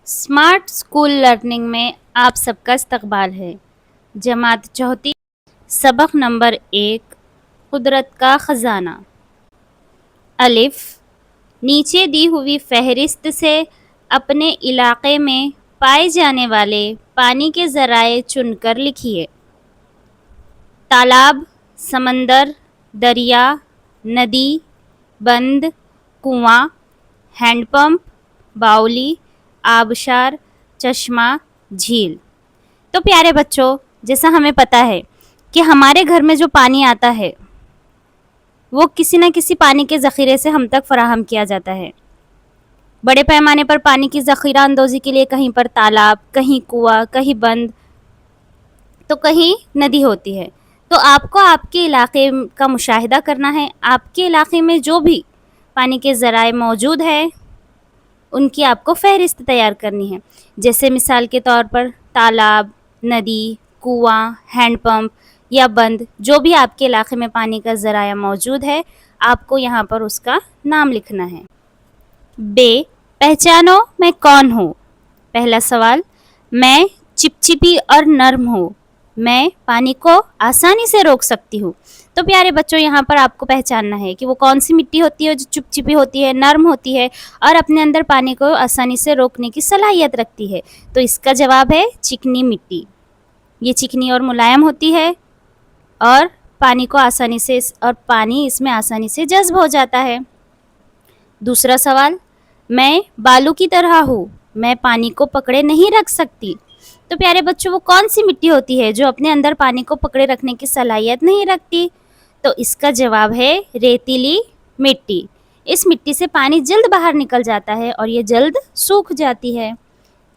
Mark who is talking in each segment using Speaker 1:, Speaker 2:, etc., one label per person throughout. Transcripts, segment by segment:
Speaker 1: Smart school learning में आप सबका इस्तकबाल है। जमात चौथी, सबक नंबर 1, कुदरत का ख़जाना। अलिफ, नीचे दी हुई फहरिस्त से अपने इलाके में पाए जाने वाले पानी के ज़राए चुनकर लिखिए। तालाब, समंदर, दरिया, नदी, बंद, कुआं, हैंडपंप, बावली, आबशार, चश्मा, झील। तो प्यारे बच्चों, जैसा हमें पता है कि हमारे घर में जो पानी आता है वो किसी न किसी पानी के ज़ख़ीरे से हम तक फ़राहम किया जाता है। बड़े पैमाने पर पानी की ज़ख़ीरा अंदोज़ी के लिए कहीं पर तालाब, कहीं कुआं, कहीं बंद, तो कहीं नदी होती है। तो आपको आपके इलाके का मुशाहिदा करना है। आपके इलाके में जो भी पानी के ज़राए मौजूद है उनकी आपको फहरिस्त तैयार करनी है। जैसे मिसाल के तौर पर तालाब, नदी, कुआं, हैंडपंप या बंद, जो भी आपके इलाके में पानी का ज़राया मौजूद है, आपको यहाँ पर उसका नाम लिखना है। बे, पहचानो मैं कौन हूँ। पहला सवाल, मैं चिपचिपी और नर्म हूँ। मैं पानी को आसानी से रोक सकती हूँ। तो प्यारे बच्चों, यहाँ पर आपको पहचानना है कि वो कौन सी मिट्टी होती है जो चिपचिपी होती है, नर्म होती है और अपने अंदर पानी को आसानी से रोकने की सलाहियत रखती है। तो इसका जवाब है चिकनी मिट्टी। ये चिकनी और मुलायम होती है और पानी इसमें आसानी से जज्ब हो जाता है। दूसरा सवाल, मैं बालू की तरह हूँ। मैं पानी को पकड़े नहीं रख सकती। तो प्यारे बच्चों, वो कौन सी मिट्टी होती है जो अपने अंदर पानी को पकड़े रखने की सलाहियत नहीं रखती? तो इसका जवाब है रेतीली मिट्टी। इस मिट्टी से पानी जल्द बाहर निकल जाता है और ये जल्द सूख जाती है।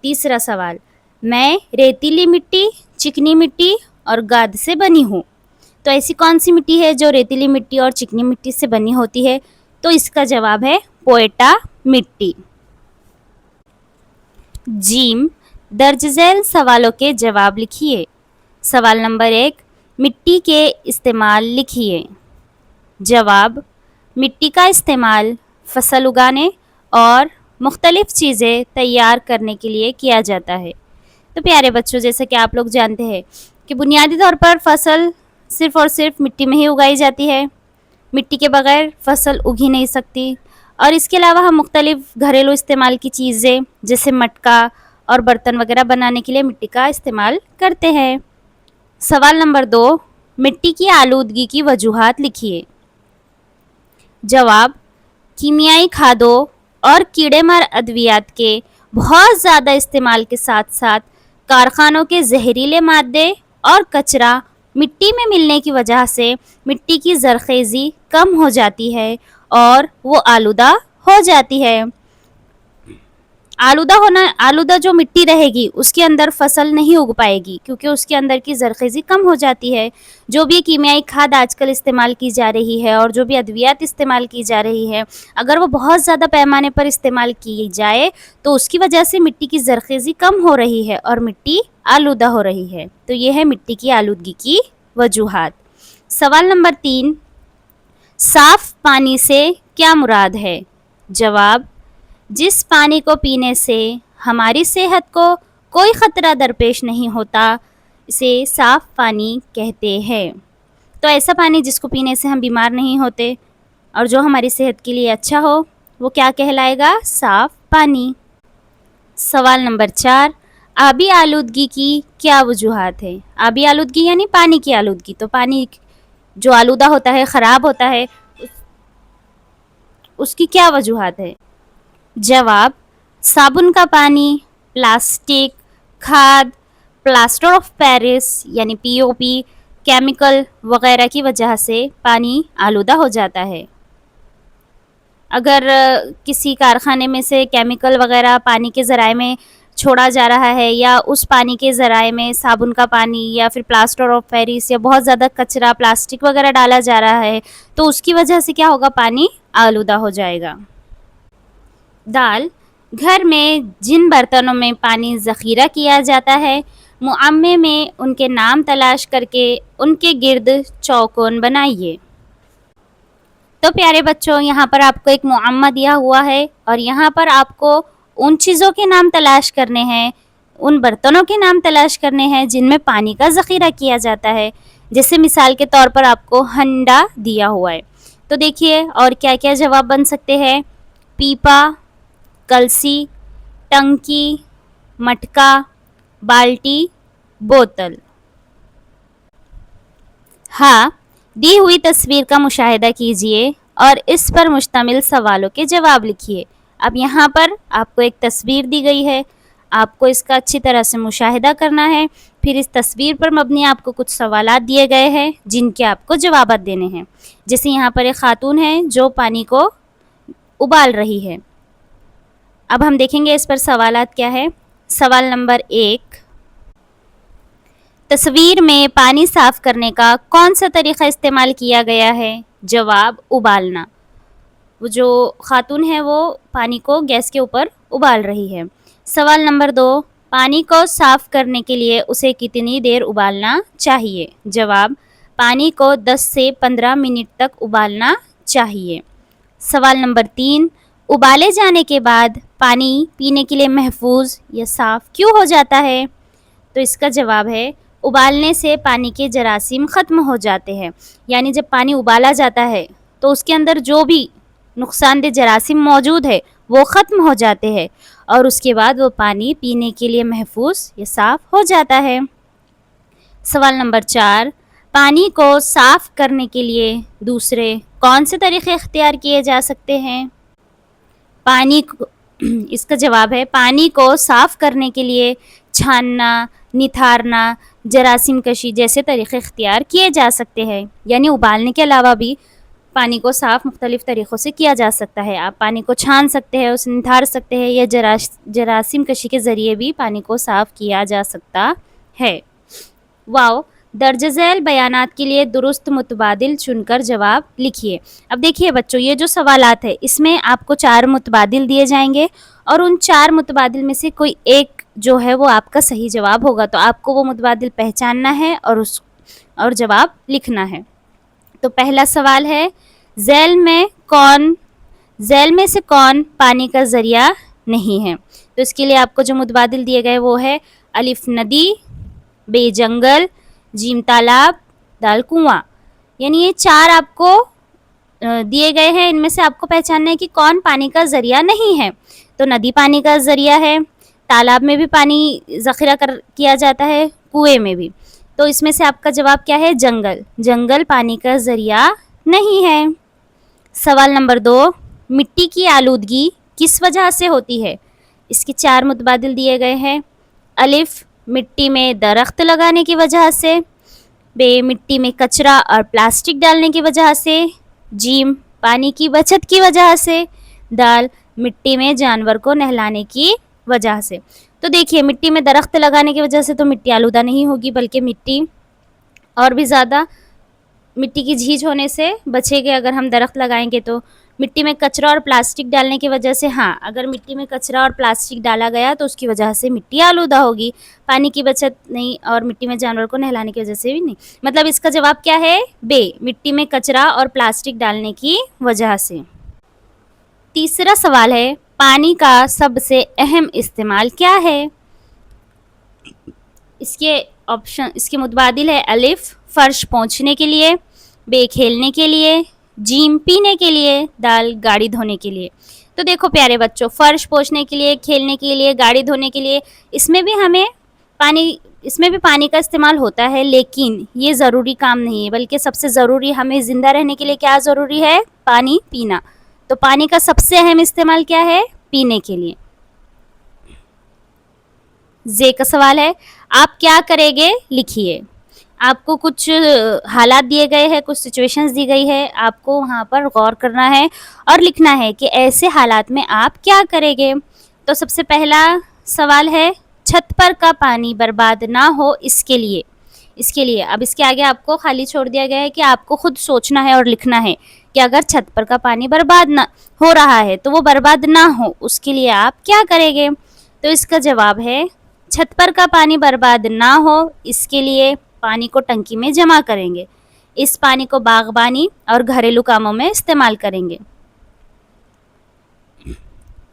Speaker 1: तीसरा सवाल, मैं रेतीली मिट्टी, चिकनी मिट्टी और गाद से बनी हूँ। तो ऐसी कौन सी मिट्टी है जो रेतीली मिट्टी और चिकनी मिट्टी से बनी होती है? तो इसका जवाब है पोएटा मिट्टी। जीम, दर्ज झैल सवालों के जवाब लिखिए। सवाल नंबर 1, मिट्टी के इस्तेमाल लिखिए। जवाब, मिट्टी का इस्तेमाल फसल उगाने और मुख्तलिफ़ चीज़ें तैयार करने के लिए किया जाता है। तो प्यारे बच्चों, जैसा कि आप लोग जानते हैं कि बुनियादी तौर पर फसल सिर्फ़ और सिर्फ मिट्टी में ही उगाई जाती है। मिट्टी के बगैर फसल उग ही नहीं सकती। और इसके अलावा हम मुख्तलिफ़ घरेलू इस्तेमाल की चीज़ें जैसे मटका और बर्तन वगैरह बनाने के लिए मिट्टी का इस्तेमाल करते हैं। सवाल नंबर 2, मिट्टी की आलूदगी की वजूहात लिखिए। जवाब, कीमियाई खादों और कीड़े मार अद्वियात के बहुत ज़्यादा इस्तेमाल के साथ साथ कारखानों के जहरीले मादे और कचरा मिट्टी में मिलने की वजह से मिट्टी की ज़रख़ेज़ी कम हो जाती है और वो आलूदा हो जाती है। आलूदा जो मिट्टी रहेगी उसके अंदर फसल नहीं उग पाएगी क्योंकि उसके अंदर की ज़रख़ेज़ी कम हो जाती है। जो भी कीमियाई खाद आजकल इस्तेमाल की जा रही है और जो भी अद्वियात इस्तेमाल की जा रही है, अगर वो बहुत ज़्यादा पैमाने पर इस्तेमाल की जाए तो उसकी वजह से मिट्टी की ज़रख़ेज़ी कम हो रही है और मिट्टी आलूदा हो रही है। तो ये है मिट्टी की आलूदगी की वजूहात। सवाल नंबर 3, साफ़ पानी से क्या मुराद है? जवाब, जिस पानी को पीने से हमारी सेहत को कोई ख़तरा दरपेश नहीं होता, इसे साफ़ पानी कहते हैं। तो ऐसा पानी जिसको पीने से हम बीमार नहीं होते और जो हमारी सेहत के लिए अच्छा हो, वो क्या कहलाएगा? साफ़ पानी। सवाल नंबर 4, आबी आलूदगी की क्या वजूहात है? आबी आलूदगी यानी पानी की आलूदगी। तो पानी जो आलूदा होता है, ख़राब होता है, उसकी क्या वजूहात है? जवाब, साबुन का पानी, प्लास्टिक, खाद, प्लास्टर ऑफ पेरिस यानी पीओपी, केमिकल वगैरह की वजह से पानी आलूदा हो जाता है। अगर किसी कारखाने में से केमिकल वगैरह पानी के ज़राए में छोड़ा जा रहा है या उस पानी के ज़राए में साबुन का पानी या फिर प्लास्टर ऑफ पेरिस या बहुत ज़्यादा कचरा, प्लास्टिक वगैरह डाला जा रहा है, तो उसकी वजह से क्या होगा? पानी आलूदा हो जाएगा। दाल, घर में जिन बर्तनों में पानी ज़ख़ीरा किया जाता है, मुअम्मे में उनके नाम तलाश करके उनके गिर्द चौकोन बनाइए। तो प्यारे बच्चों, यहाँ पर आपको एक मुअम्मा दिया हुआ है और यहाँ पर आपको उन चीज़ों के नाम तलाश करने हैं, उन बर्तनों के नाम तलाश करने हैं जिनमें पानी का ज़ख़ीरा किया जाता है। जैसे मिसाल के तौर पर आपको हंडा दिया हुआ है, तो देखिए और क्या क्या जवाब बन सकते हैं। पीपा, कलसी, टंकी, मटका, बाल्टी, बोतल। हाँ, दी हुई तस्वीर का मुशाहिदा कीजिए और इस पर मुश्तमिल सवालों के जवाब लिखिए। अब यहाँ पर आपको एक तस्वीर दी गई है, आपको इसका अच्छी तरह से मुशाहिदा करना है। फिर इस तस्वीर पर मबनी आपको कुछ सवालात दिए गए हैं जिनके आपको जवाबात देने हैं। जैसे यहाँ पर एक खातून है जो पानी को उबाल रही है। अब हम देखेंगे इस पर सवालात क्या है। सवाल नंबर 1, तस्वीर में पानी साफ़ करने का कौन सा तरीक़ा इस्तेमाल किया गया है। जवाब, उबालना। वो जो खातून है वो पानी को गैस के ऊपर उबाल रही है। सवाल नंबर 2, पानी को साफ़ करने के लिए उसे कितनी देर उबालना चाहिए। जवाब, पानी को 10 से 15 मिनट तक उबालना चाहिए। सवाल नंबर 3, उबाले जाने के बाद पानी पीने के लिए महफूज या साफ़ क्यों हो जाता है। तो इसका जवाब है, उबालने से पानी के जरासीम ख़त्म हो जाते हैं। यानी जब पानी उबाला जाता है तो उसके अंदर जो भी नुकसानदेह जरासीम मौजूद है वो ख़त्म हो जाते हैं और उसके बाद वो पानी पीने के लिए महफूज या साफ़ हो जाता है। सवाल नंबर 4, पानी को साफ़ करने के लिए दूसरे कौन से तरीक़े इख्तियार किए जा सकते हैं। पानी को इसका जवाब है, पानी को साफ़ करने के लिए छानना, निथारना, जरासीम कशी जैसे तरीक़े इख्तियार किए जा सकते हैं। यानी उबालने के अलावा भी पानी को साफ़ मुख्तलिफ़ तरीक़ों से किया जा सकता है। आप पानी को छान सकते हैं, उसे निथार सकते हैं या जरासीम कशी के ज़रिए भी पानी को साफ़ किया जा सकता है। वाओ, दर्ज झैल बयानात के लिए दुरुस्त मुतबादिल चुनकर जवाब लिखिए। अब देखिए बच्चों, ये जो सवालात है इसमें आपको 4 मुतबादिल दिए जाएंगे और उन 4 मुतबादिल में से कोई एक जो है वो आपका सही जवाब होगा। तो आपको वो मुतबादिल पहचानना है और जवाब लिखना है। तो पहला सवाल है, झैल में से कौन पानी का ज़रिया नहीं है। तो इसके लिए आपको जो मुतबादिल दिए गए वो है अलिफ नदी, बे जंगल, जीम तालाब, दाल कुआं। यानी ये 4 आपको दिए गए हैं, इनमें से आपको पहचानना है कि कौन पानी का ज़रिया नहीं है। तो नदी पानी का ज़रिया है, तालाब में भी पानी ज़ख़ीरा किया जाता है, कुएं में भी। तो इसमें से आपका जवाब क्या है, जंगल पानी का ज़रिया नहीं है। सवाल नंबर 2, मिट्टी की आलूदगी किस वजह से होती है। इसके 4 मुतबादिल दिए गए हैं। अलिफ, मिट्टी में दरख्त लगाने की वजह से, बे मिट्टी में कचरा और प्लास्टिक डालने की वजह से, जीम पानी की बचत की वजह से, दाल मिट्टी में जानवर को नहलाने की वजह से। तो देखिए, मिट्टी में दरख्त लगाने की वजह से तो मिट्टी आलूदा नहीं होगी, बल्कि मिट्टी और भी ज़्यादा मिट्टी की झीज होने से बचेगी अगर हम दरख्त लगाएंगे। तो मिट्टी में कचरा और प्लास्टिक डालने की वजह से, हाँ, अगर मिट्टी में कचरा और प्लास्टिक डाला गया तो उसकी वजह से मिट्टी आलूदा होगी। पानी की बचत नहीं और मिट्टी में जानवर को नहलाने की वजह से भी नहीं। मतलब इसका जवाब क्या है, बे, मिट्टी में कचरा और प्लास्टिक डालने की वजह से। तीसरा सवाल है, पानी का सबसे अहम इस्तेमाल क्या है। इसके मुतबादिल है अलिफ, फ़र्श पोंछने के लिए, बे, खेलने के लिए, जीम, पीने के लिए, दाल, गाड़ी धोने के लिए। तो देखो प्यारे बच्चों, फ़र्श पोंछने के लिए, खेलने के लिए, गाड़ी धोने के लिए, इसमें भी पानी का इस्तेमाल होता है, लेकिन ये ज़रूरी काम नहीं है, बल्कि सबसे ज़रूरी हमें ज़िंदा रहने के लिए क्या ज़रूरी है, पानी पीना। तो पानी का सबसे अहम इस्तेमाल क्या है, पीने के लिए। जे का सवाल है, आप क्या करेंगे, लिखिए। आपको कुछ हालात दिए गए हैं, कुछ सिचुएशंस दी गई है, आपको वहाँ पर गौर करना है और लिखना है कि ऐसे हालात में आप क्या करेंगे। तो सबसे पहला सवाल है, छत पर का पानी बर्बाद ना हो इसके लिए अब इसके आगे आपको खाली छोड़ दिया गया है कि आपको खुद सोचना है और लिखना है कि अगर छत पर का पानी बर्बाद ना हो रहा है तो वो बर्बाद ना हो उसके लिए आप क्या करेंगे। तो इसका जवाब है, छत पर का पानी बर्बाद ना हो इसके लिए पानी को टंकी में जमा करेंगे। इस पानी को बागबानी और घरेलू कामों में इस्तेमाल करेंगे।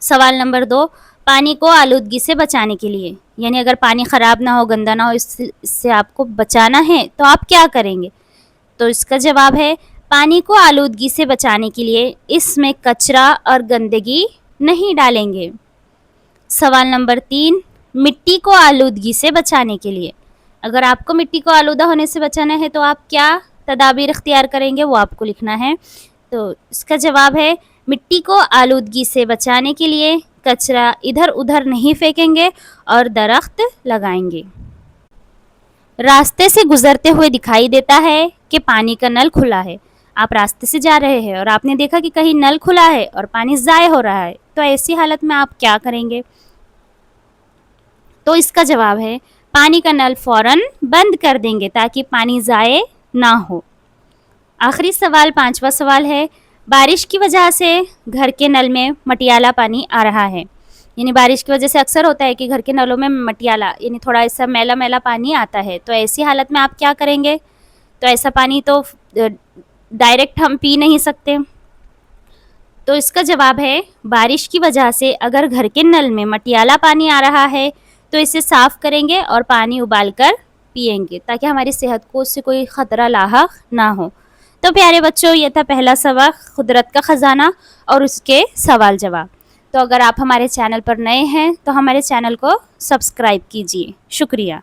Speaker 1: सवाल नंबर 2, پانی کو آلودگی سے بچانے کے لیے، یعنی اگر پانی خراب نہ ہو، گندا نہ ہو، اس سے آپ کو بچانا ہے تو آپ کیا کریں گے؟ تو اس کا جواب ہے پانی کو آلودگی سے بچانے کے لیے اس میں کچرا اور گندگی نہیں ڈالیں گے۔ سوال نمبر 3، مٹی کو آلودگی سے بچانے کے لیے، اگر آپ کو مٹی کو آلودہ ہونے سے بچانا ہے تو آپ کیا تدابیر اختیار کریں گے، وہ آپ کو لکھنا ہے۔ تو اس کا جواب ہے مٹی کو آلودگی سے بچانے کے لیے کچرا ادھر ادھر نہیں پھینکیں گے اور درخت لگائیں گے۔ راستے سے گزرتے ہوئے دکھائی دیتا ہے کہ پانی کا نل کھلا ہے۔ آپ راستے سے جا رہے ہیں اور آپ نے دیکھا کہ کہیں نل کھلا ہے اور پانی ضائع ہو رہا ہے، تو ایسی حالت میں آپ کیا کریں گے؟ تو اس کا جواب ہے پانی کا نل فوراً بند کر دیں گے تاکہ پانی ضائع نہ ہو۔ آخری سوال 5واں سوال ہے، بارش کی وجہ سے گھر کے نل میں مٹیالہ پانی آ رہا ہے، یعنی بارش کی وجہ سے اکثر ہوتا ہے کہ گھر کے نلوں میں مٹیالہ یعنی تھوڑا ایسا میلا میلا پانی آتا ہے، تو ایسی حالت میں آپ کیا کریں گے؟ تو ایسا پانی تو ڈائریکٹ ہم پی نہیں سکتے، تو اس کا جواب ہے بارش کی وجہ سے اگر گھر کے نل میں مٹیالہ پانی آ رہا ہے تو اسے صاف کریں گے اور پانی ابال کر پئیں گے تاکہ ہماری صحت کو اس سے کوئی خطرہ لاحق نہ ہو۔ تو پیارے بچوں، یہ تھا پہلا سبق قدرت کا خزانہ اور اس کے سوال جواب۔ تو اگر آپ ہمارے چینل پر نئے ہیں تو ہمارے چینل کو سبسکرائب کیجیے۔ شکریہ۔